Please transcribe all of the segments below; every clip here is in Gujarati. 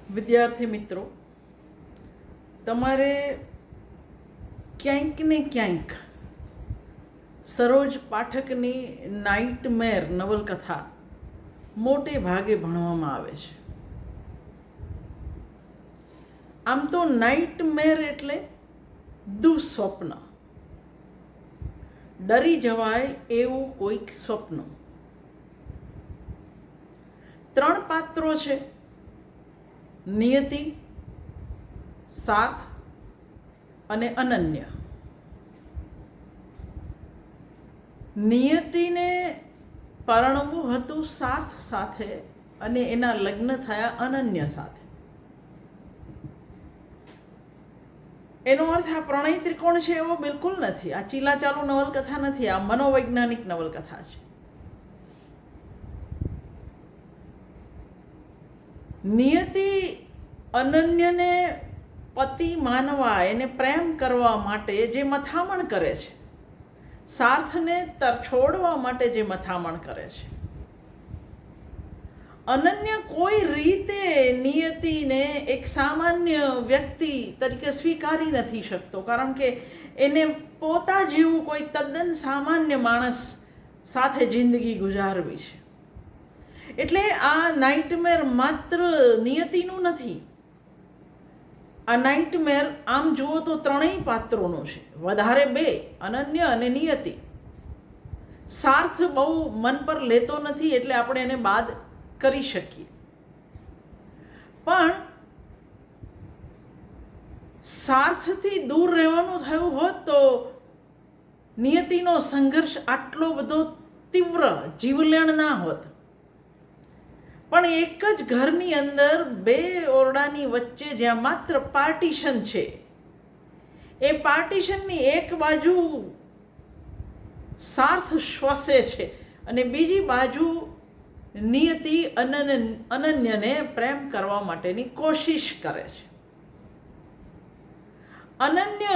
વિદ્યાર્થી મિત્રો, તમારે ક્યાંક ને ક્યાંક સરોજ પાઠકની નાઇટમેર નવલકથા મોટે ભાગે ભણવામાં આવે છે. આમ તો નાઇટમેર એટલે દુઃસ્વપ્ન, ડરી જવાય એવું કોઈક સ્વપ્ન. 3 પાત્રો છે: નિયતિ, સાર્થ અને અનન્ય. નિયતિને પરણવું હતું સાર્થ સાથે અને એના લગ્ન થયા અનન્ય સાથે. એનો અર્થ આ પ્રણય ત્રિકોણ છે એવો બિલકુલ નથી. આ ચીલાચાલુ નવલકથા નથી, આ મનોવૈજ્ઞાનિક નવલકથા છે. નિયતિ અનન્યને પતિ માનવા, એને પ્રેમ કરવા માટે જે મથામણ કરે છે, સાર્થને છોડવા માટે જે મથામણ કરે છે. અનન્ય કોઈ રીતે નિયતિને એક સામાન્ય વ્યક્તિ તરીકે સ્વીકારી નથી શકતો, કારણ કે એને પોતા જેવું કોઈ તદ્દન સામાન્ય માણસ સાથે જિંદગી ગુજારવી છે. એટલે આ નાઇટમેર માત્ર નિયતિનું નથી. આ નાઇટમેર આમ જુઓ તો 3 પાત્રોનું છે, વધારે 2, અનન્ય અને નિયતિ. સાર્થ બહુ મન પર લેતો નથી એટલે આપણે એને બાદ કરી શકીએ. પણ સાર્થથી દૂર રહેવાનું થયું હોત તો નિયતિનો સંઘર્ષ આટલો બધો તીવ્ર જીવલેણ ના હોત. પણ એક જ ઘરની અંદર 2 ઓરડાની વચ્ચે જ્યાં માત્ર પાર્ટીશન છે, એ પાર્ટીશનની એક બાજુ સાર્થ શ્વસે છે અને બીજી બાજુ નિયતિ અનન્યને પ્રેમ કરવા માટેની કોશિશ કરે છે. અનન્ય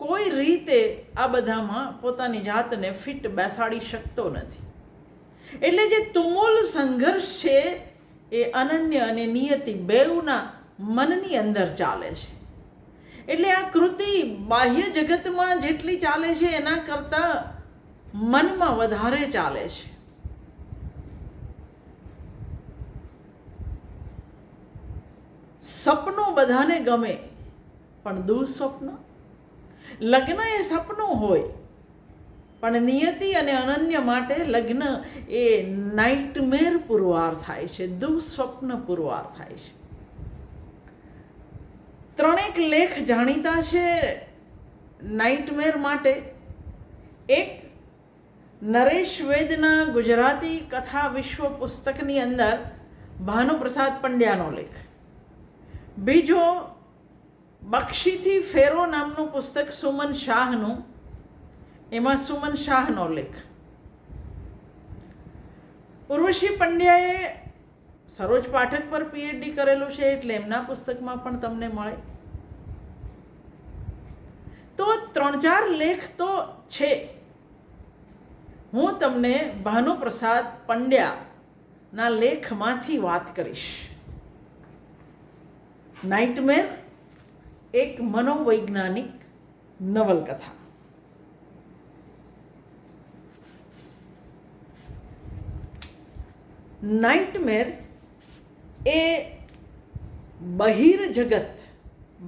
કોઈ રીતે આ બધામાં પોતાની જાતને ફિટ બેસાડી શકતો નથી. એટલે જે તુમુલ સંઘર્ષ છે એ અનન્ય અને નિયતિ બેઉના મનની અંદર ચાલે છે. એટલે આ કૃતિ બાહ્ય જગતમાં જેટલી ચાલે છે એના કરતાં મનમાં વધારે ચાલે છે. સપનું બધાને ગમે, પણ દુઃસ્વપ્ન. લગ્ન એ સપનું હોય, પણ નિયતિ અને અનન્ય માટે લગ્ન એ નાઇટમેર પુરવાર થાય છે, દુઃસ્વપ્ન પુરવાર થાય છે. 3 લેખ જાણીતા છે નાઇટમેર માટે. એક નરેશ વેદના ગુજરાતી કથા વિશ્વ પુસ્તકની અંદર ભાનુપ્રસાદ પંડ્યાનો લેખ. બીજો બક્ષીથી ફેરો નામનું પુસ્તક સુમન શાહનું, એમાં સુમન શાહનો લેખ. ઉર્વશી પંડ્યાએ સરોજ પાઠક પર પીએચડી કરેલું છે એટલે એમના પુસ્તકમાં પણ તમને મળે. તો 3-4 લેખ તો છે. હું તમને ભાનુપ્રસાદ પંડ્યાના લેખમાંથી વાત કરીશ. નાઇટમેર એક મનોવૈજ્ઞાનિક નવલકથા. નાઇટમેર એ બહિર જગત,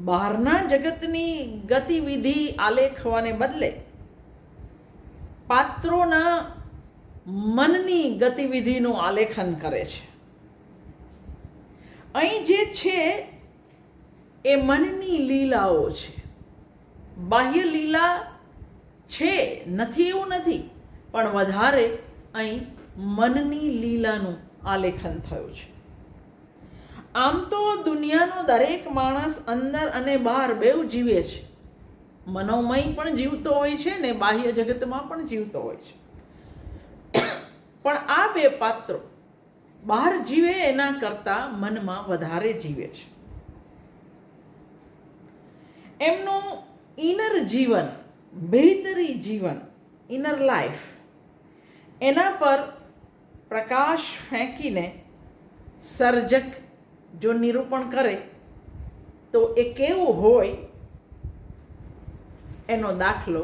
બહારના જગતની ગતિવિધિ આલેખવાને બદલે પાત્રોના મનની ગતિવિધિનું આલેખન કરે છે. અહીં જે છે એ મનની લીલાઓ છે. બાહ્ય લીલા છે, નથી એવું નથી, પણ વધારે અહીં મનની લીલાનું આલેખન થયું છે. આમ તો દુનિયાનો દરેક માણસ અંદર અને બહાર બેઉ જીવે છે. મનોમય પણ જીવતો હોય છે ને બાહ્ય જગતમાં પણ જીવતો હોય છે. પણ આ 2 પાત્રો બહાર જીવે એના કરતાં મનમાં વધારે જીવે છે. એમનું ઇનર જીવન, ભીતરી જીવન, ઇનર લાઈફ, એના પર પ્રકાશ ફેંકીને સર્જક જો નિરૂપણ કરે તો એ કેવું હોય એનો દાખલો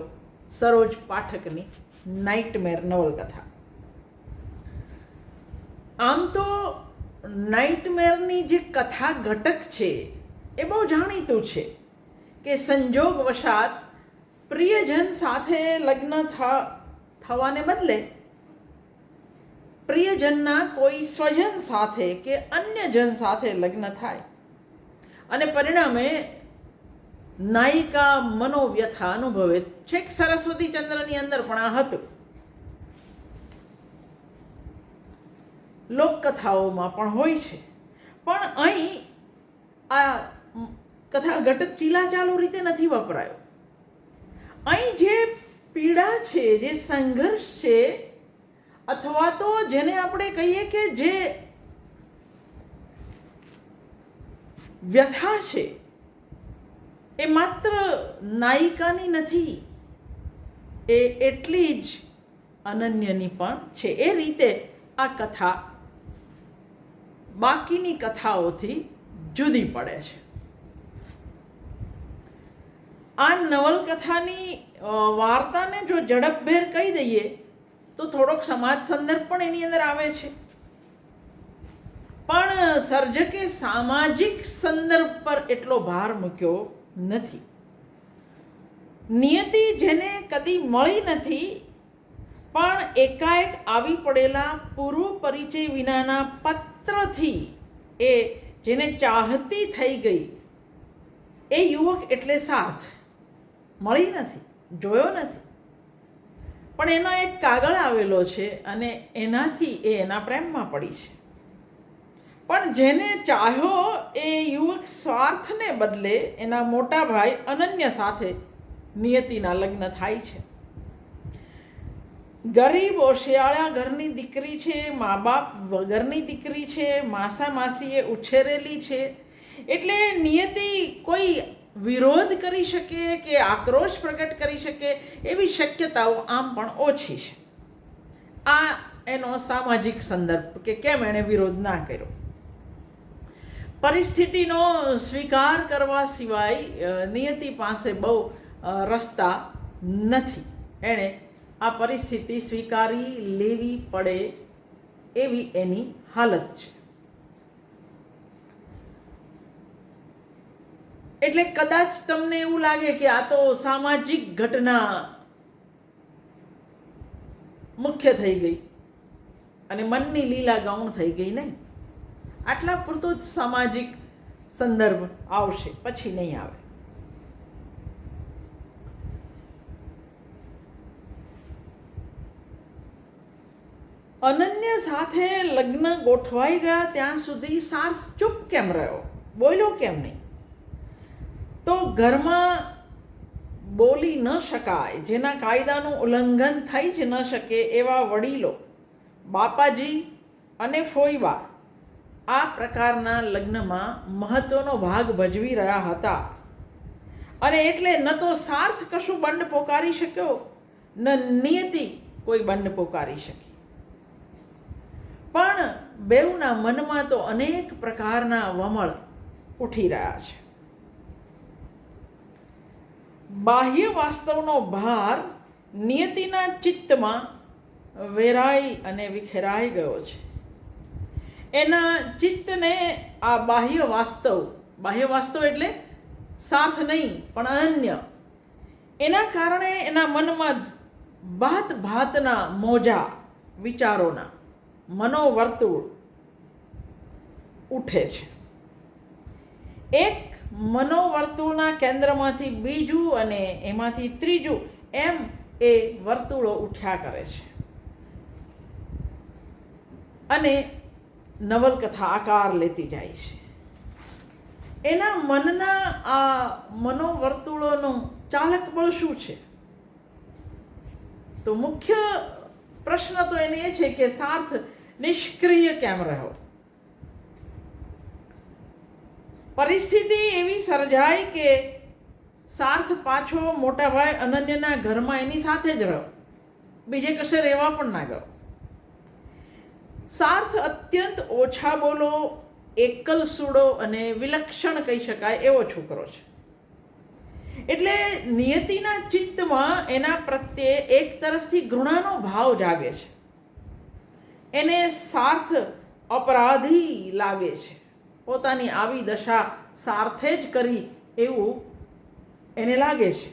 સરોજ પાઠકની નાઇટમેર નવલકથા. આમ તો નાઇટમેરની જે કથા ઘટક છે એ બહુ જાણીતું છે કે સંજોગવશાત પ્રિયજન સાથે લગ્ન થવાને બદલે પ્રિયજનના કોઈ સ્વજન સાથે કે અન્ય જન સાથે લગ્ન થાય અને પરિણામે નાયિકા મનોવ્યથા અનુભવે. છેક સરસ્વતી ચંદ્રની અંદર પણ આ હતું, લોકકથાઓમાં પણ હોય છે. પણ અહીં આ કથા ઘટક ચીલાચાલુ રીતે નથી વપરાયો. અહીં જે પીડા છે, જે સંઘર્ષ છે, અથવા તો જેને આપણે કહીએ કે જે વ્યથા છે, એ માત્ર નાયિકાની નથી, એ એટલી જ અનન્યની પણ છે. એ રીતે આ કથા બાકીની કથાઓથી જુદી પડે છે. આ નવલકથાની વાર્તાને જો ઝડપભેર કહી દઈએ તો થોડોક સમાજ સંદર્ભ પણ એની અંદર આવે છે, પણ સર્જકે સામાજિક સંદર્ભ પર એટલો ભાર મૂક્યો નથી. નિયતિ જેને કદી મળી નથી પણ એકાએક આવી પડેલા પૂર્વ પરિચય વિનાના પત્રથી એ જેને ચાહતી થઈ ગઈ, એ યુવક એટલે સાર્થ. મળી નથી, જોયો નથી, પણ એનો એક કાગળ આવેલો છે અને એનાથી એ એના પ્રેમમાં પડી છે. પણ જેને ચાહ્યો એ યુવક સ્વાર્થને બદલે એના મોટા ભાઈ અનન્ય સાથે નિયતિના લગ્ન થાય છે. ગરીબ ઓશિયાળા ઘરની દીકરી છે, મા બાપ વગરની દીકરી છે, માસા માસીએ ઉછેરેલી છે, એટલે નિયતિ કોઈ વિરોધ કરી શકે કે આક્રોશ પ્રગટ કરી શકે એવી શક્યતાઓ આમ પણ ઓછી છે. આ એનો સામાજિક સંદર્ભ કે કેમ એણે વિરોધ ના કર્યો. પરિસ્થિતિનો સ્વીકાર કરવા સિવાય નિયતિ પાસે બહુ રસ્તા નથી. એણે આ પરિસ્થિતિ સ્વીકારી લેવી પડે એવી એની હાલત છે. એટલે કદાચ તમને એવું લાગે કે આ તો સામાજિક ઘટના મુખ્ય થઈ ગઈ અને મનની લીલા ગૌણ થઈ ગઈ. નહીં, આટલા પૂરતો જ સામાજિક સંદર્ભ આવશે, પછી નહીં આવે. અનન્ય સાથે લગ્ન ગોઠવાઈ ગયા ત્યાં સુધી સાર્થ ચૂપ કેમ રહ્યો, બોલ્યો કેમ નહીં? તો ઘરમાં બોલી ન શકાય, જેના કાયદાનું ઉલ્લંઘન થઈ જ ન શકે એવા વડીલો બાપાજી અને ફોઈબા આ પ્રકારના લગ્નમાં મહત્વનો ભાગ ભજવી રહ્યા હતા. અને એટલે ન તો સાર્થ કશું બંડ પોકારી શક્યો, ન નિયતિ કોઈ બંડ પોકારી શકી. પણ બેઉના મનમાં તો અનેક પ્રકારના વમળ ઉઠી રહ્યા છે. બાહ્ય વાસ્તવનો ભાર નિયતિના ચિત્તમાં વેરાઈ અને વિખેરાઈ ગયો છે. એના ચિત્તને આ બાહ્ય વાસ્તવ એટલે સાથ નહીં પણ અનન્ય, એના કારણે એના મનમાં ભાત ભાતના મોજા વિચારોના મનોવર્તુળ ઉઠે છે. એક મનોવર્તુળના કેન્દ્રમાંથી બીજું અને એમાંથી ત્રીજું એમ એ વર્તુળો ઉઠ્યા કરે છે અને નવલકથા આકાર લેતી જાય છે. એના મનના આ મનોવર્તુળોનું ચાલક બળ શું છે? તો મુખ્ય પ્રશ્ન તો એને એ છે કે સાર્થ નિષ્ક્રિય કેમ રહ્યો? પરિસ્થિતિ એવી સર્જાઈ કે સાર્થ પાછો મોટાભાઈ અનન્યના ઘરમાં એની સાથે જ રહ્યો, બીજે કશે રહેવા પણ ના ગયો. સાર્થ અત્યંત ઓછા બોલો એકલ સૂડો અને વિલક્ષણ કહી શકાય એવો છોકરો છે. એટલે નિયતિના ચિત્તમાં એના પ્રત્યે એક તરફથી ઘૃણાનો ભાવ જાગે છે. એને સાર્થ અપરાધી લાગે છે. પોતાની આવી દશા સાર્થે જ કરી એવું એને લાગે છે.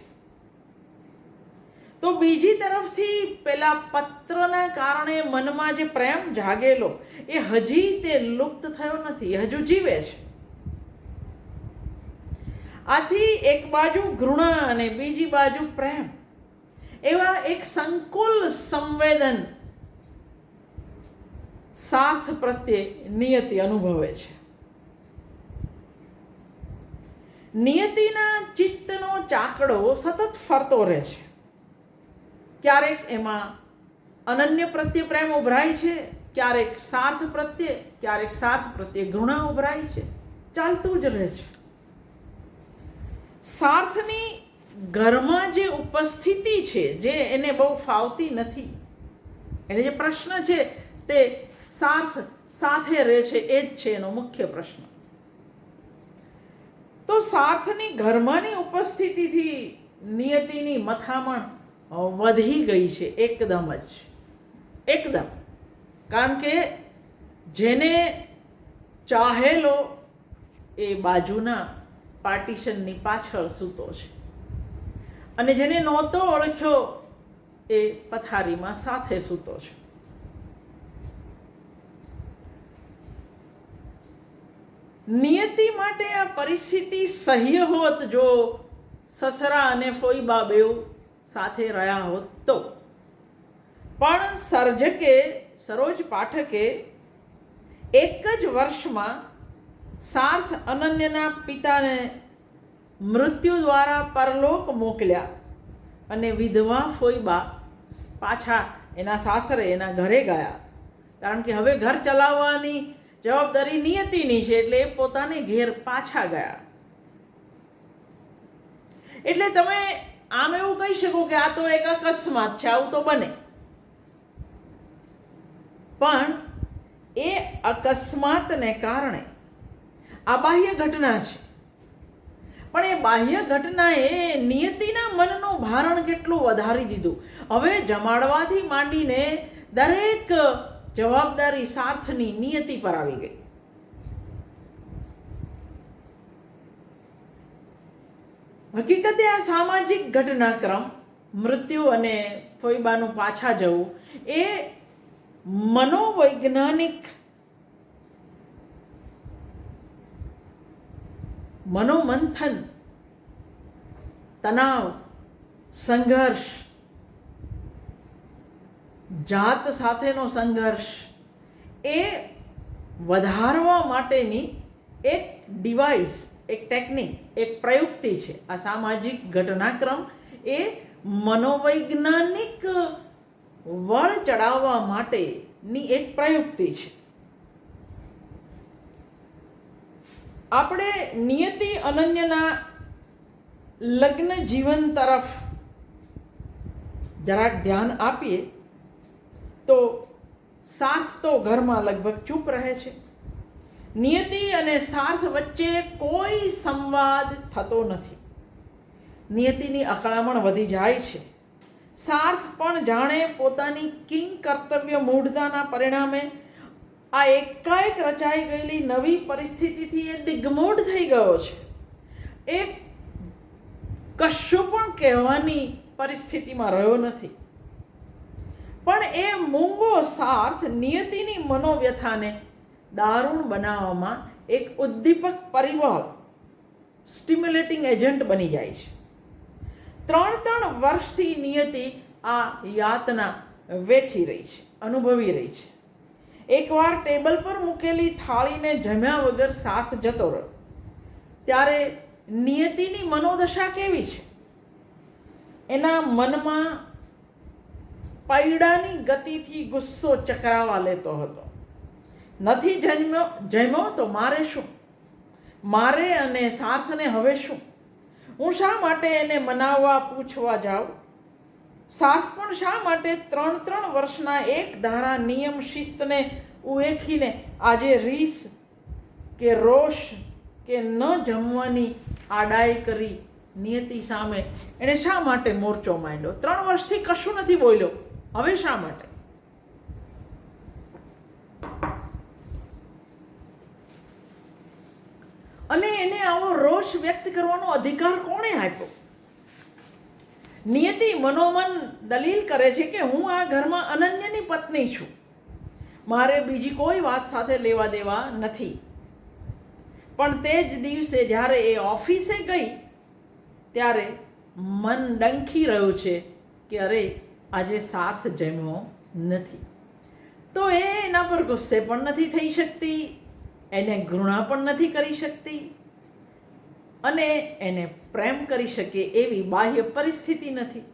તો બીજી તરફથી પેલા પત્રના કારણે મનમાં જે પ્રેમ જાગેલો એ હજી તે લુપ્ત થયો નથી, હજુ જીવે છે. આથી એક બાજુ ઘૃણા અને બીજી બાજુ પ્રેમ, એવા એક સંકુલ સંવેદન સાર્થ પ્રત્યે નિયતિ અનુભવે છે. નિયતિના ચિત્તનો ચાકડો સતત ફરતો રહે છે. ક્યારેક એમાં અનન્ય પ્રત્યે પ્રેમ ઉભરાય છે, ક્યારેક સાર્થ પ્રત્યે, ક્યારેક સાર્થ પ્રત્યે ઘૃણા ઉભરાય છે. ચાલતું જ રહે છે. સાર્થની ઘરમાં જે ઉપસ્થિતિ છે, જે એને બહુ ફાવતી નથી, એને જે પ્રશ્ન છે તે સાર્થ સાથે રહે છે એ જ છે એનો મુખ્ય પ્રશ્ન. તો સાર્થની ઘરમાંની ઉપસ્થિતિથી નિયતિની મથામણ વધી ગઈ છે એકદમ જ, એકદમ. કારણ કે જેને ચાહેલો એ બાજુના પાર્ટીશનની પાછળ સૂતો છે અને જેને નહોતો ઓળખ્યો એ પથારીમાં સાથે સૂતો છે. નિયતિ માટે આ પરિસ્થિતિ સહ્ય હોત જો સસરા અને ફોઈબા બેઉ સાથે રહ્યા હોત તો. પણ સર્જકે, સરોજ પાઠકે એક જ વર્ષમાં સાર્થ અનન્યના પિતાને મૃત્યુ દ્વારા પરલોક મોકલ્યા અને વિધવા ફોઈબા પાછા એના સાસરે, એના ઘરે ગયા. કારણ કે હવે ઘર ચલાવવાની જવાબદારી નિયતિની છે, એટલે એ પોતાને ઘેર પાછા ગયા. એટલે તમે આમ એવું કહી શકો કે આ તો એક અકસ્માત છે, આવું તો બને. પણ એ અકસ્માતને કારણે આ બાહ્ય ઘટના છે, પણ એ બાહ્ય ઘટનાએ નિયતિના મનનું ભારણ કેટલું વધારી દીધું. હવે જમાડવાથી માંડીને દરેક જવાબદારી સાર્થની નિયતિ પર આવી ગઈ. હકીકતે આ સામાજિક ઘટનાક્રમ, મૃત્યુ અને ફોઈબાનું પાછા જવું, એ મનોવૈજ્ઞાનિક મનોમંથન, તણાવ, સંઘર્ષ, જાત સાથેનો સંઘર્ષ એ વધારવા માટેની એક ડિવાઇસ, એક ટેકનિક, એક પ્રયુક્તિ છે. આ સામાજિક ઘટનાક્રમ એ મનોવૈજ્ઞાનિક વળ ચડાવવા માટેની એક પ્રયુક્તિ છે. આપણે નિયતિ અનન્યના લગ્ન જીવન તરફ જરાક ધ્યાન આપીએ તો સાર્થ તો ઘરમાં લગભગ ચૂપ રહે છે. નિયતિ અને સાર્થ વચ્ચે કોઈ સંવાદ થતો નથી. નિયતિની અકળામણ વધી જાય છે. સાર્થ પણ જાણે પોતાની કિંગ કર્તવ્ય મૂઢતાના પરિણામે આ એકાએક રચાઈ ગયેલી નવી પરિસ્થિતિથી એ દિગ્મૂઢ થઈ ગયો છે. એ કશું પણ કહેવાની પરિસ્થિતિમાં રહ્યો નથી. પણ એ મૂંગો સાર્થ નિયતિની મનોવ્યથાને દારૂણ બનાવવામાં એક ઉદ્દીપક પરિબળ, સ્ટિમ્યુલેટિંગ એજન્ટ બની જાય છે. 3 વર્ષથી નિયતિ આ યાતના વેઠી રહી છે, અનુભવી રહી છે. એકવાર ટેબલ પર મૂકેલી થાળીને જમ્યા વગર સાર્થ જતો રહ્યો ત્યારે નિયતિની મનોદશા કેવી છે? એના મનમાં પૈડાની ગતિથી ગુસ્સો ચકરાવા લેતો હતો. નથી જમ્યો તો મારે શું? મારે અને સાર્થને હવે શું? હું શા માટે એને મનાવવા પૂછવા જાઉં? સાર્થ પણ શા માટે 3 વર્ષના એક ધારા નિયમ શિસ્તને ઉએખીને આજે રીસ કે રોષ કે ન જમવાની આડાઈ કરી નિયતિ સામે એણે શા માટે મોરચો માંડ્યો? 3 વર્ષથી કશું નથી બોલ્યો, હવે શા માટે? અને એને આવો રોષ વ્યક્ત કરવાનો અધિકાર કોણે આપ્યો? નિયતિ મનોમન દલીલ કરે છે કે હું આ ઘરમાં અનન્યની પત્ની છું, મારે બીજી કોઈ વાત સાથે લેવા દેવા નથી. પણ તે જ દિવસે જ્યારે એ ઓફિસે ગઈ ત્યારે મન ડંખી રહ્યું છે કે અરે આજે સાર્થ જમ્યો નથી. તો એ એના પર ગુસ્સે પણ નથી થઈ શકતી, એને ઘૃણા પણ નથી કરી શકતી અને એને પ્રેમ કરી શકે એવી બાહ્ય પરિસ્થિતિ નથી.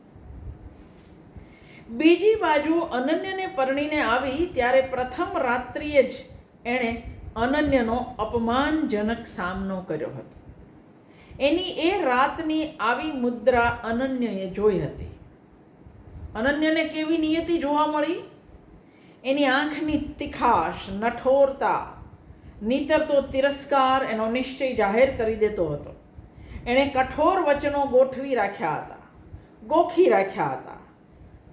બીજી બાજુ અનન્યને પરણીને આવી ત્યારે પ્રથમ રાત્રિએ જ એણે અનન્યનો અપમાનજનક સામનો કર્યો હતો. એની એ રાતની આવી મુદ્રા અનન્યએ જોઈ હતી. અનન્યને કેવી નિયતિ જોવા મળી? એની આંખની તીખાશ, નઠોરતા, નીતરતો તિરસ્કાર એનો નિશ્ચય જાહેર કરી દેતો હતો. એણે કઠોર વચનો ગોઠવી રાખ્યા હતા, ગોખી રાખ્યા હતા.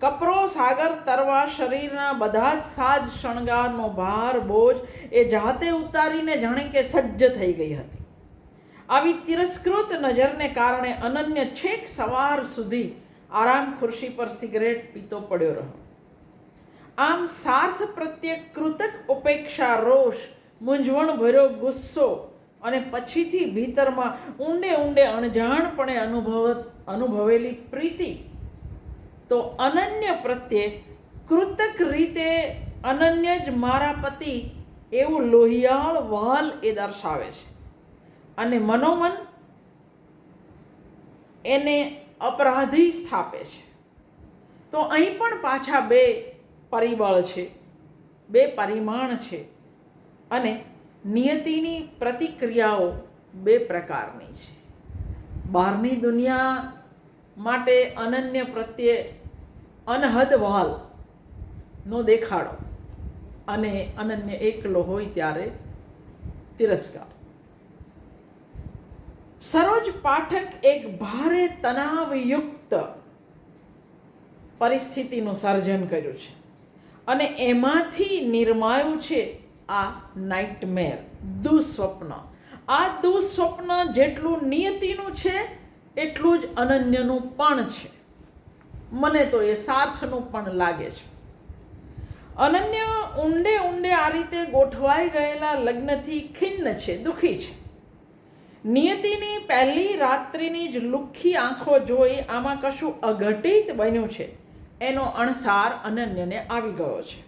કપરો સાગર તરવા શરીરના બધા જ સાજ શણગારનો ભાર બોજ એ જાતે ઉતારીને જાણે કે સજ્જ થઈ ગઈ હતી. આવી તિરસ્કૃત નજરને કારણે અનન્ય છેક સવાર સુધી આરામ ખુરશી પર સિગરેટ પીતો પડ્યો રહ્યો. આમ સાર્થ પ્રત્યે કૃતક ઉપેક્ષા, રોષ, મૂંઝવણ ભર્યો ગુસ્સો અને પછીથી ભીતરમાં ઊંડે ઊંડે અણજાણપણે અનુભવેલી પ્રીતિ તો અનન્ય પ્રત્યે કૃતક રીતે અનન્ય જ મારા પતિ એવું લોહિયાળ વાલ એ દર્શાવે છે અને મનોમન એને અપરાધી સ્થાપે છે. તો અહીં પણ પાછા 2 પરિબળ છે, 2 પરિમાણ છે અને નિયતિની પ્રતિક્રિયાઓ 2 પ્રકારની છે. બહારની દુનિયા માટે અનન્ય પ્રત્યે અનહદ વાલનો દેખાડો અને અનન્ય એકલો હોય ત્યારે તિરસ્કાર. સરોજ પાઠક એક ભારે તણાવયુક્ત પરિસ્થિતિનું સર્જન કર્યું છે અને એમાંથી નિર્માયું છે આ નાઇટમેર, દુઃસ્વપ્ન. આ દુઃસ્વપ્ન જેટલું નિયતિનું છે એટલું જ અનન્યનું પણ છે. મને તો એ સાર્થનું પણ લાગે છે. અનન્ય ઊંડે ઊંડે આ રીતે ગોઠવાઈ ગયેલા લગ્નથી ખિન્ન છે, દુઃખી છે. નિયતિની પહેલી રાત્રિની જ લુખ્ખી આંખો જોઈ આમાં કશું અઘટિત બન્યું છે એનો અણસાર અનન્યને આવી ગયો છે.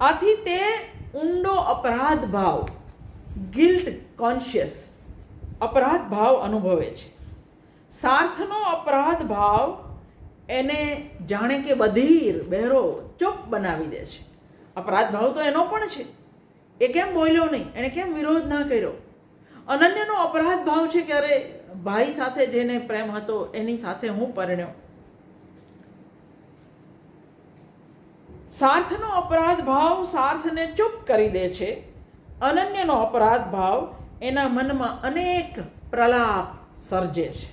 આથી તે ઊંડો અપરાધ ભાવ, ગિલ્ટ કોન્શિયસ અપરાધ ભાવ અનુભવે છે. સાર્થનો અપરાધ ભાવ એને જાણે કે બધીર, બહેરો, ચૂપ બનાવી દે છે. અપરાધ ભાવ તો એનો પણ છે, એ કેમ બોલ્યો નહીં, એણે કેમ વિરોધ ના કર્યો. અનન્યનો અપરાધ ભાવ છે કે અરે ભાઈ સાથે જેને પ્રેમ હતો એની સાથે હું પરણ્યો. સાર્થનો અપરાધ ભાવ સાર્થને ચૂપ કરી દે છે. અનન્યનો અપરાધ ભાવ એના મનમાં અનેક પ્રલાપ સર્જે છે.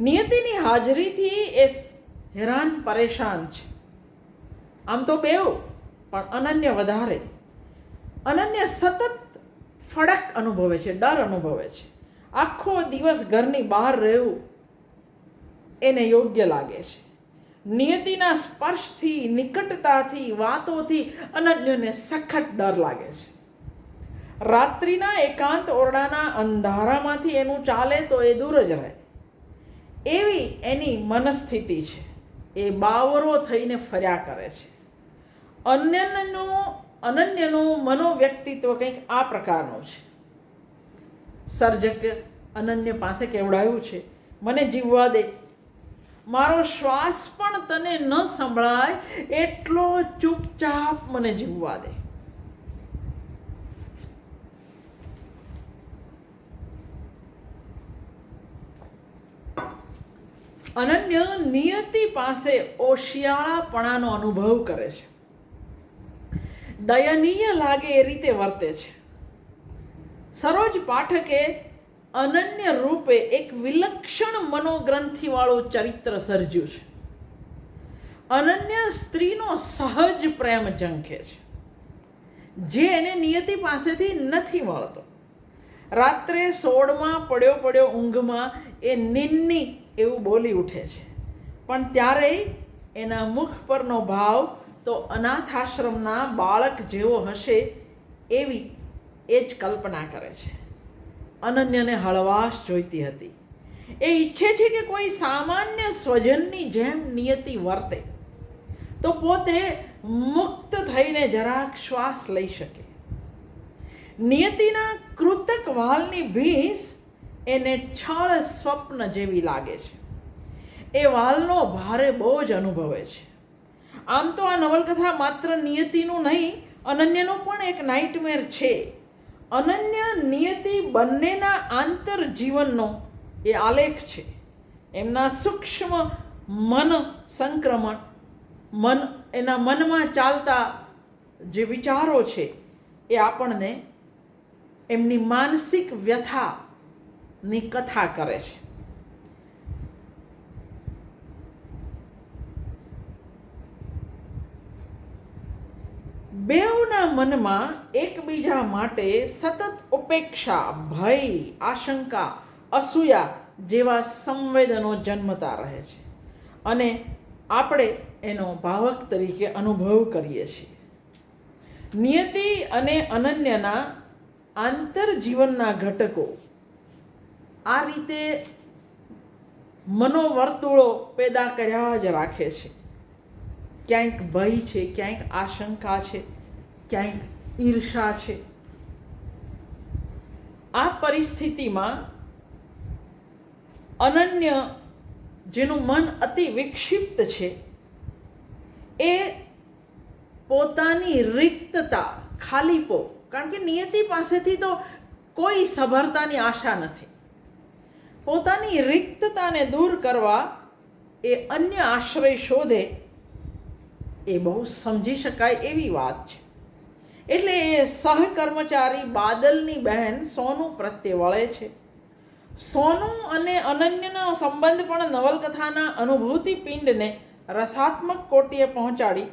નિયતિની હાજરીથી એ હેરાન પરેશાન છે. આમ તો બેઉ, પણ અનન્ય વધારે. અનન્ય સતત ફડક અનુભવે છે, ડર અનુભવે છે. આખો દિવસ ઘરની બહાર રહેવું એને યોગ્ય લાગે છે. નિયતિના સ્પર્શથી, નિકટતાથી, વાતોથી અનન્યને સખત ડર લાગે છે. રાત્રિના એકાંત ઓરડાના અંધારામાંથી એનું ચાલે તો એ દૂર જ રહે એવી એની મનસ્થિતિ છે. એ બાવરો થઈને ફર્યા કરે છે. અનન્યનું મનોવ્યક્તિત્વ કંઈક આ પ્રકારનું છે. સર્જક અનન્ય પાસે કેવડાયું છે, મને જીવવા દે, મારો શ્વાસ પણ તને ન સંભળાય એટલો ચૂપચાપ મને જીવવા દે. અનન્ય નિયતિ પાસે ઓશિયાળાપણાનો અનુભવ કરે છે. દયનીય લાગે એ રીતે વર્તે છે. સરોજ પાઠકે અનન્ય રૂપે એક વિલક્ષણ મનોગ્રંથિવાળું ચરિત્ર સર્જ્યું છે. અનન્ય સ્ત્રીનો સહજ પ્રેમ ઝંખે છે, જે એને નિયતિ પાસેથી નથી મળતો. રાત્રે સોળમાં પડ્યો ઊંઘમાં એ નિન્ની એવું બોલી ઉઠે છે, પણ ત્યારેય એના મુખ પરનો ભાવ તો અનાથાશ્રમના બાળક જેવો હશે એવી એ જ કલ્પના કરે છે. અનન્યને હળવાશ જોઈતી હતી. એ ઈચ્છે છે કે કોઈ સામાન્ય સ્વજનની જેમ નિયતિ વર્તે, તો પોતે મુક્ત થઈને જરાક શ્વાસ લઈ શકે. નિયતિના કૃતક વાલની ભીંસ એને છળ સ્વપ્ન જેવી લાગે છે. એ વાલનો ભારે બોજ અનુભવે છે. આમ તો આ નવલકથા માત્ર નિયતિનું નહીં, અનન્યનું પણ એક નાઇટમેર છે. અનન્ય નિયતિ બંનેના આંતર જીવનનો એ આલેખ છે. એમના સૂક્ષ્મ મન સંક્રમણ, એના મનમાં ચાલતા જે વિચારો છે એ આપણને એમની માનસિક વ્યથાની કથા કરે છે. બેઉના મનમાં એકબીજા માટે સતત ઉપેક્ષા, ભય, આશંકા, અસૂયા જેવા સંવેદનો જન્મતા રહે છે અને આપણે એનો ભાવક તરીકે અનુભવ કરીએ છીએ. નિયતિ અને અનન્યના આંતરજીવનના ઘટકો આ રીતે મનોવર્તુળો પેદા કર્યા જ રાખે છે. ક્યાંક ભય છે, ક્યાંક આશંકા છે, ક્યાંક ઈર્ષા છે. આ પરિસ્થિતિમાં અનન્ય, જેનું મન અતિ વિક્ષિપ્ત છે, એ પોતાની રિક્તતા, ખાલીપો, કારણ કે નિયતિ પાસેથી તો કોઈ સભરતાની આશા નથી. પોતાની રિક્તતાને દૂર કરવા એ અન્ય આશ્રય શોધે એ બહુ સમજી શકાય એવી વાત છે. એટલે એ સહકર્મચારી બાદલની બહેન સોનુ પ્રત્યે વળે છે. સોનુ અને અનન્યનો સંબંધ પણ નવલકથાના અનુભૂતિ પિંડને રસાત્મક કોટીએ પહોંચાડી.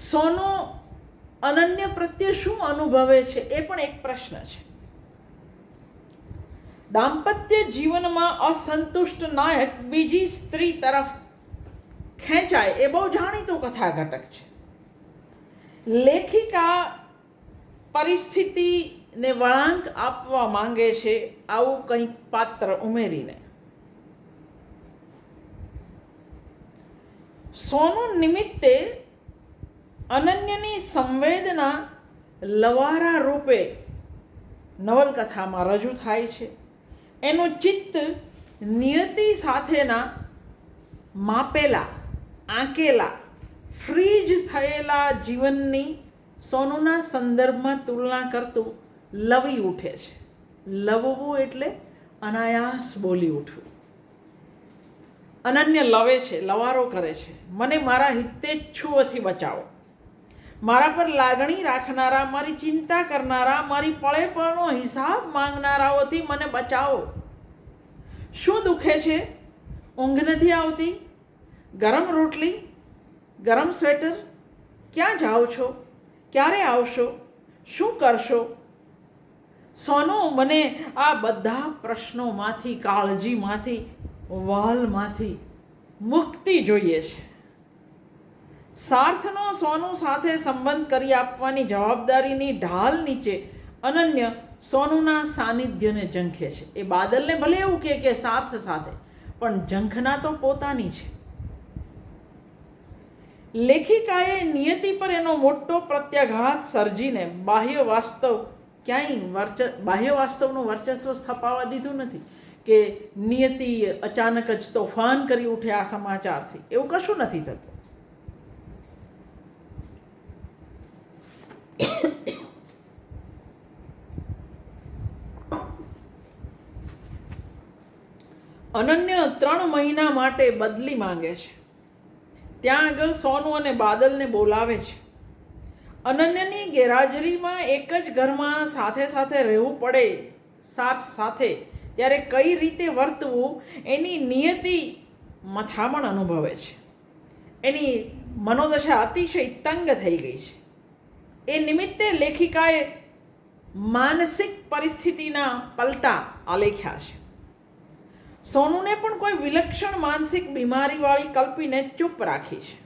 સોનુ અનન્ય પ્રત્યે શું અનુભવે છે એ પણ એક પ્રશ્ન છે. દાંપત્ય જીવનમાં અસંતુષ્ટ નાયક બીજી સ્ત્રી તરફ ખેંચાય એ બહુ જાણીતું કથા ઘટક છે. લેખિકા પરિસ્થિતિને વળાંક આપવા માંગે છે આવું કંઈક પાત્ર ઉમેરીને. સોનુ નિમિત્તે અનન્યની સંવેદના લવારા રૂપે નવલકથામાં રજૂ થાય છે. એનું ચિત્ત નિયતિ સાથેના માપેલા, આંકેલા, ફ્રીજ થયેલા જીવનની સોનુના સંદર્ભમાં તુલના કરતું લવી ઉઠે છે. લવવું એટલે અનાયાસ બોલી ઉઠવું. અનન્ય લવે છે, લવારો કરે છે. મને મારા હિતેચ્છુઓથી બચાવો. મારા પર લાગણી રાખનારા, મારી ચિંતા કરનારા, મારી પળે પળનો હિસાબ માંગનારાઓથી મને બચાવો. શું દુખે છે? ઊંઘ નથી આવતી? ગરમ રોટલી? ગરમ સ્વેટર? ક્યાં જાઓ છો? ક્યારે આવશો? શું કરશો? સોનુ, મને આ બધા પ્રશ્નોમાંથી, કાળજીમાંથી, વાલમાંથી મુક્તિ જોઈએ છે. સાર્થનો સોનુ સાથે સંબંધ કરી આપવાની જવાબદારીની ઢાલ નીચે અનન્ય સોનુના સાનિધ્યને ઝંખે છે. એ બાદલને ભલે એવું કે સાર્થ સાથે, પણ ઝંખના તો પોતાની છે. લેખિકાએ નિયતિ પર એનો મોટો પ્રત્યાઘાત સર્જીને બાહ્ય વાસ્તવનું વર્ચસ્વ સ્થપાવવા દીધું નથી કે નિયતિ અચાનક જ તોફાન કરી ઉઠે આ સમાચારથી. એવું કશું નથી થતું. અનન્ય 3 મહિના માટે બદલી માંગે છે. ત્યાં આગળ સોનુ અને બાદલને બોલાવે છે અનન્યની ગેરહાજરીમાં એક જ ઘરમાં સાથે સાથે રહેવું પડે સાથે ત્યારે કઈ રીતે વર્તવું એની નિયતિ મથામણ અનુભવે છે. એની મનોદશા અતિશય તંગ થઈ ગઈ છે. એ નિમિત્તે લેખિકાએ માનસિક પરિસ્થિતિના પલટા આલેખ્યા છે. સોનુને પણ કોઈ વિલક્ષણ માનસિક બીમારીવાળી કલ્પીને ચૂપ રાખી છે.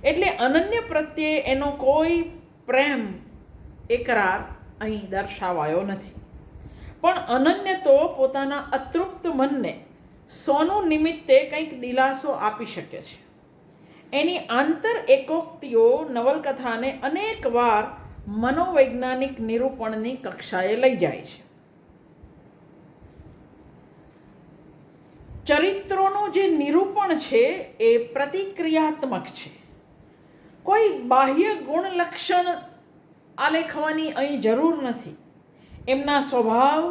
એટલે અનન્ય પ્રત્યે એનો કોઈ પ્રેમ એકરાર અહીં દર્શાવાયો નથી. પણ અનન્ય તો પોતાના અતૃપ્ત મનને સોનુ નિમિત્તે કંઈક દિલાસો આપી શકે છે. એની આંતર એકોક્તિઓ નવલકથાને અનેક વાર મનોવૈજ્ઞાનિક નિરૂપણની કક્ષાએ લઈ જાય છે. ચરિત્રોનું જે નિરૂપણ છે એ પ્રતિક્રિયાત્મક છે. કોઈ બાહ્ય ગુણ લક્ષણ આલેખવાની અહીં જરૂર નથી. એમના સ્વભાવ,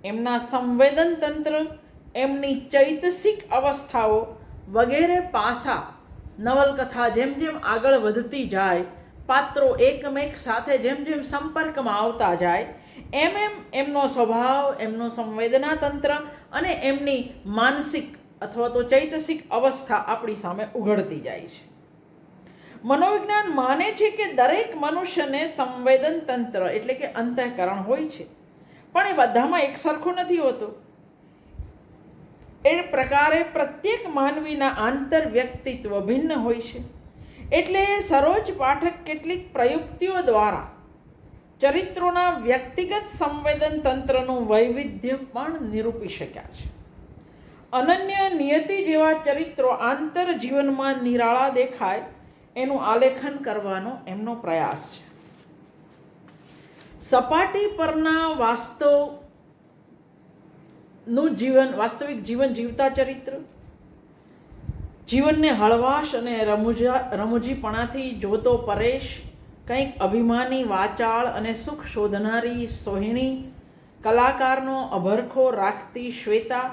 એમના સંવેદન તંત્ર, એમની ચૈતસિક અવસ્થાઓ વગેરે પાસા નવલકથા જેમ જેમ આગળ વધતી જાય, પાત્રો એકમેક સાથે જેમ જેમ સંપર્કમાં આવતા જાય, એમ એમ એમનો સ્વભાવ, એમનો સંવેદના તંત્ર અને એમની માનસિક અથવા તો ચૈતસિક અવસ્થા આપણી સામે ઉઘડતી જાય છે. મનોવિજ્ઞાન માને છે કે દરેક મનુષ્યને સંવેદન તંત્ર એટલે કે અંતઃકરણ હોય છે, પણ એ બધામાં એક સરખું નથી હોતું. એ પ્રકારે પ્રત્યેક માનવીના આંતર વ્યક્તિત્વ ભિન્ન હોય છે. એટલે સરોજ પાઠક કેટલીક પ્રયુક્તિઓ દ્વારા ચરિત્રોના વ્યક્તિગત સંવેદન તંત્રનું વૈવિધ્ય પણ નિરૂપી શક્યા છે. અનન્ય, નિયતિ જેવા ચરિત્રો આંતર જીવનમાં નિરાળા દેખાય એનું આલેખન કરવાનો એમનો પ્રયાસ છે. સપાટી પરના વાસ્તવિક જીવન જીવતા ચરિત્ર, જીવનને હળવાશ અને રમૂજીપણાથી જોતો પરેશ, કંઈક અભિમાની વાચાળ અને સુખ શોધનારી સોહિણી, કલાકારનો અભરખો રાખતી શ્વેતા,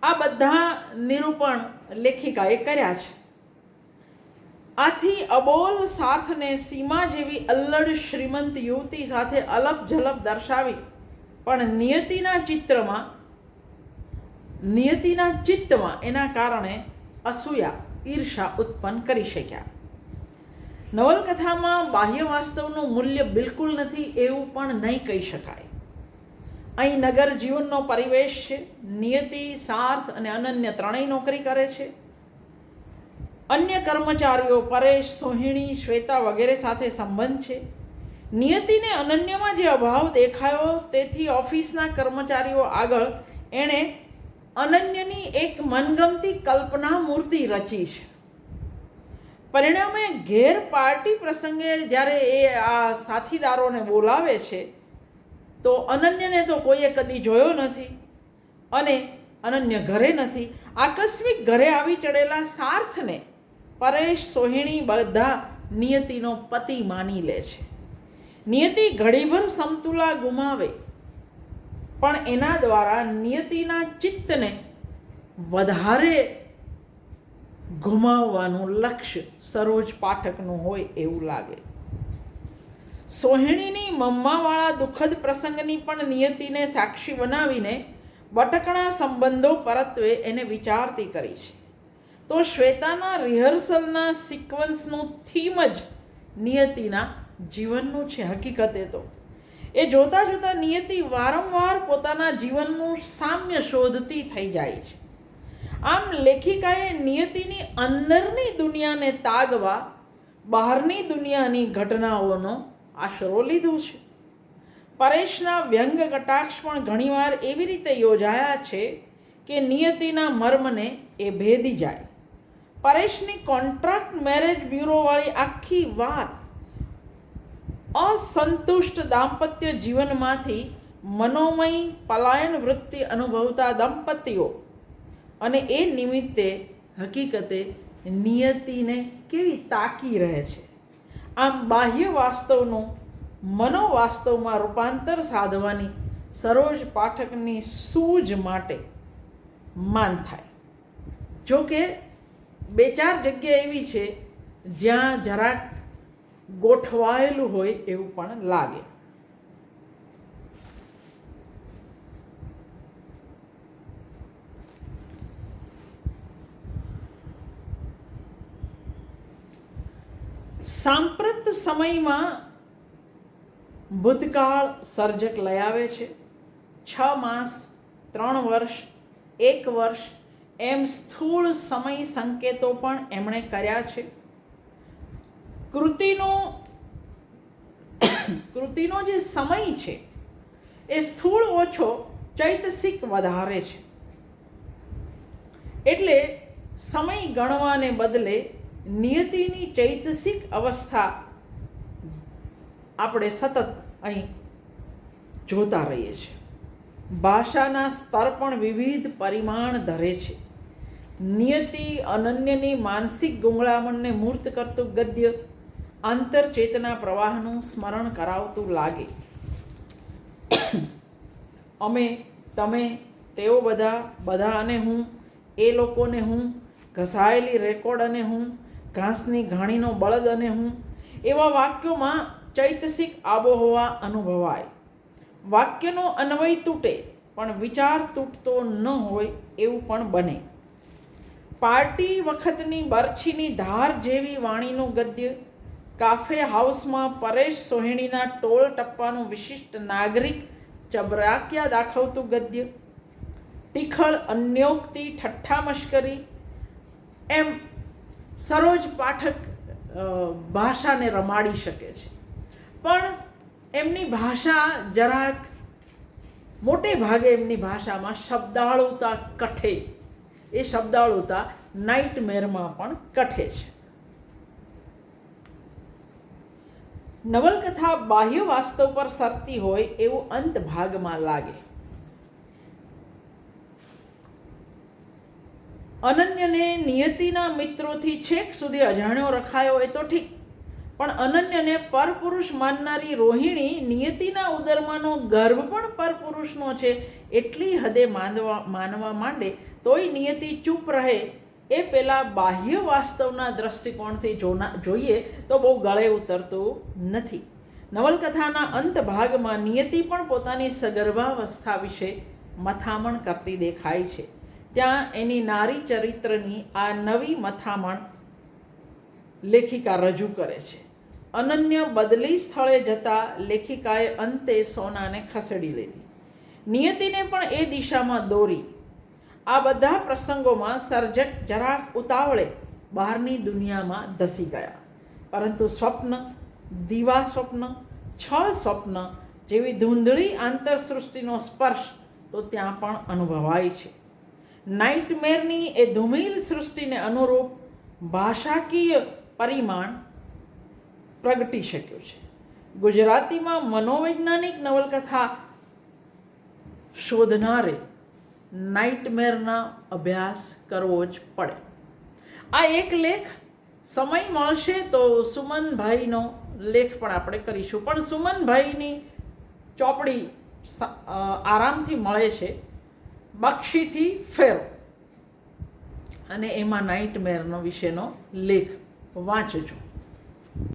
આ બધા નિરૂપણ લેખિકાએ કર્યા છે. આથી અબોલ સાર્થને સીમા જેવી અલ્લડ શ્રીમંત યુવતી સાથે અલપ ઝલપ દર્શાવી પણ નિયતિના ચિત્તમાં એના કારણે અસૂયા, ઈર્ષા ઉત્પન્ન કરી શક્યા. નવલકથામાં બાહ્ય વાસ્તવનું મૂલ્ય બિલકુલ નથી એવું પણ નહીં કહી શકાય. અહીં નગર જીવનનો પરિવેશ છે. નિયતિ, સાર્થ અને અનન્ય ત્રણેય નોકરી કરે છે. અન્ય કર્મચારીઓ પરેશ, સોહિણી, શ્વેતા વગેરે સાથે સંબંધ છે. નિયતિને અનન્યમાં જે અભાવ દેખાયો તેથી ઓફિસના કર્મચારીઓ આગળ એણે અનન્યની એક મનગમતી કલ્પના મૂર્તિ રચી છે. પરિણામે ઘેર પાર્ટી પ્રસંગે જ્યારે એ આ સાથીદારોને બોલાવે છે તો અનન્યને તો કોઈએ કદી જોયો નથી અને અનન્ય ઘરે નથી. આકસ્મિક ઘરે આવી ચડેલા સાર્થને પરેશ, સોહિણી બધા નિયતિનો પતિ માની લે છે. નિયતિ ઘડીભર સમતુલા ગુમાવે પણ એના દ્વારા નિયતિના ચિત્તને વધારે ગુમાવવાનું લક્ષ્ય સરોજ પાઠકનું હોય એવું લાગે. સોહિણીની મમ્માવાળા દુઃખદ પ્રસંગની પણ નિયતિને સાક્ષી બનાવીને બટકણા સંબંધો પરત્વે એને વિચારતી કરી છે. તો શ્વેતાના રિહર્સલના સિક્વન્સનું થીમ જ નિયતિના જીવનનું છે. હકીકતે તો એ જોતાં જોતાં નિયતિ વારંવાર પોતાના જીવનનું સામ્ય શોધતી થઈ જાય છે. આમ લેખિકાએ નિયતિની અંદરની દુનિયાને તાગવા બહારની દુનિયાની ઘટનાઓનો આશરો લીધો છે. પરેશના વ્યંગ કટાક્ષ પણ ઘણીવાર એવી રીતે યોજાયા છે કે નિયતિના મર્મને એ ભેદી જાય. પરેશની કોન્ટ્રાક્ટ મેરેજ બ્યુરોવાળી આખી વાત અસંતુષ્ટ દાંપત્ય જીવનમાંથી મનોમય પલાયન વૃત્તિ અનુભવતા દંપતીઓ અને એ નિમિત્તે હકીકતે નિયતિને કેવી તાકી રહે છે. આમ બાહ્ય વાસ્તવનું મનોવાસ્તવમાં રૂપાંતર સાધવાની સરોજ પાઠકની સૂઝ માટે માન થાય. જો કે બે ચાર જગ્યા એવી છે જ્યાં જરાક ગોઠવાયેલું હોય એવું પણ લાગે. સાંપ્રત સમયમાં ભૂતકાળ સર્જક લઈ આવે છે. 6 માસ, 3 વર્ષ, 1 વર્ષ એમ સ્થૂળ સમય સંકેતો પણ એમણે કર્યા છે. કૃતિનો જે સમય છે એ સ્થૂળ ઓછો, ચૈતસિક વધારે છે. એટલે સમય ગણવાને બદલે નિયતિની ચૈતસિક અવસ્થા આપણે સતત અહીં જોતા રહીએ છીએ. ભાષાના સ્તર પણ વિવિધ પરિમાણ ધરે છે. નિયતિ અનન્યની માનસિક ગુંગળામણને મૂર્ત કરતું ગદ્ય આંતરચેતના પ્રવાહનું સ્મરણ કરાવતું લાગે. અમે, તમે, તેઓ બધા અને હું, એ લોકોને હું, ઘસાયેલી રેકોર્ડ અને હું, ઘાસની ઘાણીનો બળદ અને હું, એવા વાક્યોમાં ચૈતસિક આબોહવા અનુભવાય. વાક્યનો અન્વય તૂટે પણ વિચાર તૂટતો ન હોય એવું પણ બને. પાર્ટી વખતની બરછીની ધાર જેવી વાણીનું ગદ્ય, કાફે હાઉસમાં પરેશ સોહિણીના ટોલ ટપ્પાનું વિશિષ્ટ નાગરિક ચબરાકિયા દાખવતું ગદ્ય, ટીખળ અન્યોક્તિ, ઠઠ્ઠા મશ્કરી એમ સરોજ પાઠક ભાષાને રમાડી શકે છે. પણ એમની ભાષા જરાક મોટે ભાગે એમની ભાષામાં શબ્દાળુતા કઠે. એ શબ્દાળુતા નાઇટમેરમાં પણ કઠે છે. નવલકથા બાહ્ય વાસ્તવ પર સરતી હોય એવું અંત ભાગમાં લાગે. અનન્યને નિયતિના મિત્રોથી છેક સુધી અજાણ્યો રખાયો એ તો ઠીક, પણ અનન્યને પરપુરુષ માનનારી રોહિણી નિયતિના ઉદરમાંનો ગર્ભ પણ પરપુરુષનો છે એટલી હદે માનવા માંડે તોય નિયતિ ચૂપ રહે એ પેલા બાહ્ય વાસ્તવના દ્રષ્ટિકોણથી જોઈએ તો બહુ ગળે ઉતરતું નથી. નવલકથાના અંત ભાગમાં નિયતિ પણ પોતાની સગર્ભાવસ્થા વિશે મથામણ કરતી દેખાય છે. ત્યાં એની નારી ચરિત્રની આ નવી મથામણ લેખિકા રજૂ કરે છે. અનન્ય બદલી સ્થળે જતાં લેખિકાએ અંતે સોનાને ખસેડી લીધી, નિયતિને પણ એ દિશામાં દોરી. આ બધા પ્રસંગોમાં સર્જક જરાક ઉતાવળે બહારની દુનિયામાં ધસી ગયા, પરંતુ સ્વપ્ન, દીવા સ્વપ્ન, છળ સ્વપ્ન જેવી ધૂંધળી આંતરસૃષ્ટિનો સ્પર્શ તો ત્યાં પણ અનુભવાય છે. નાઇટમેરની એ ધૂમિલ સૃષ્ટિને અનુરૂપ ભાષાકીય પરિમાણ પ્રગટી શક્યું છે. ગુજરાતીમાં મનોવૈજ્ઞાનિક નવલકથા શોધનારે નાઇટમેરના અભ્યાસ કરવો જ પડે. આ એક લેખ સમય મળશે તો સુમનભાઈનો લેખ પણ આપણે કરીશું, પણ સુમનભાઈની ચોપડી આરામથી મળે છે, બક્ષીથી ફેરો, અને એમાં નાઇટમેરનો વિશેનો લેખ વાંચજો.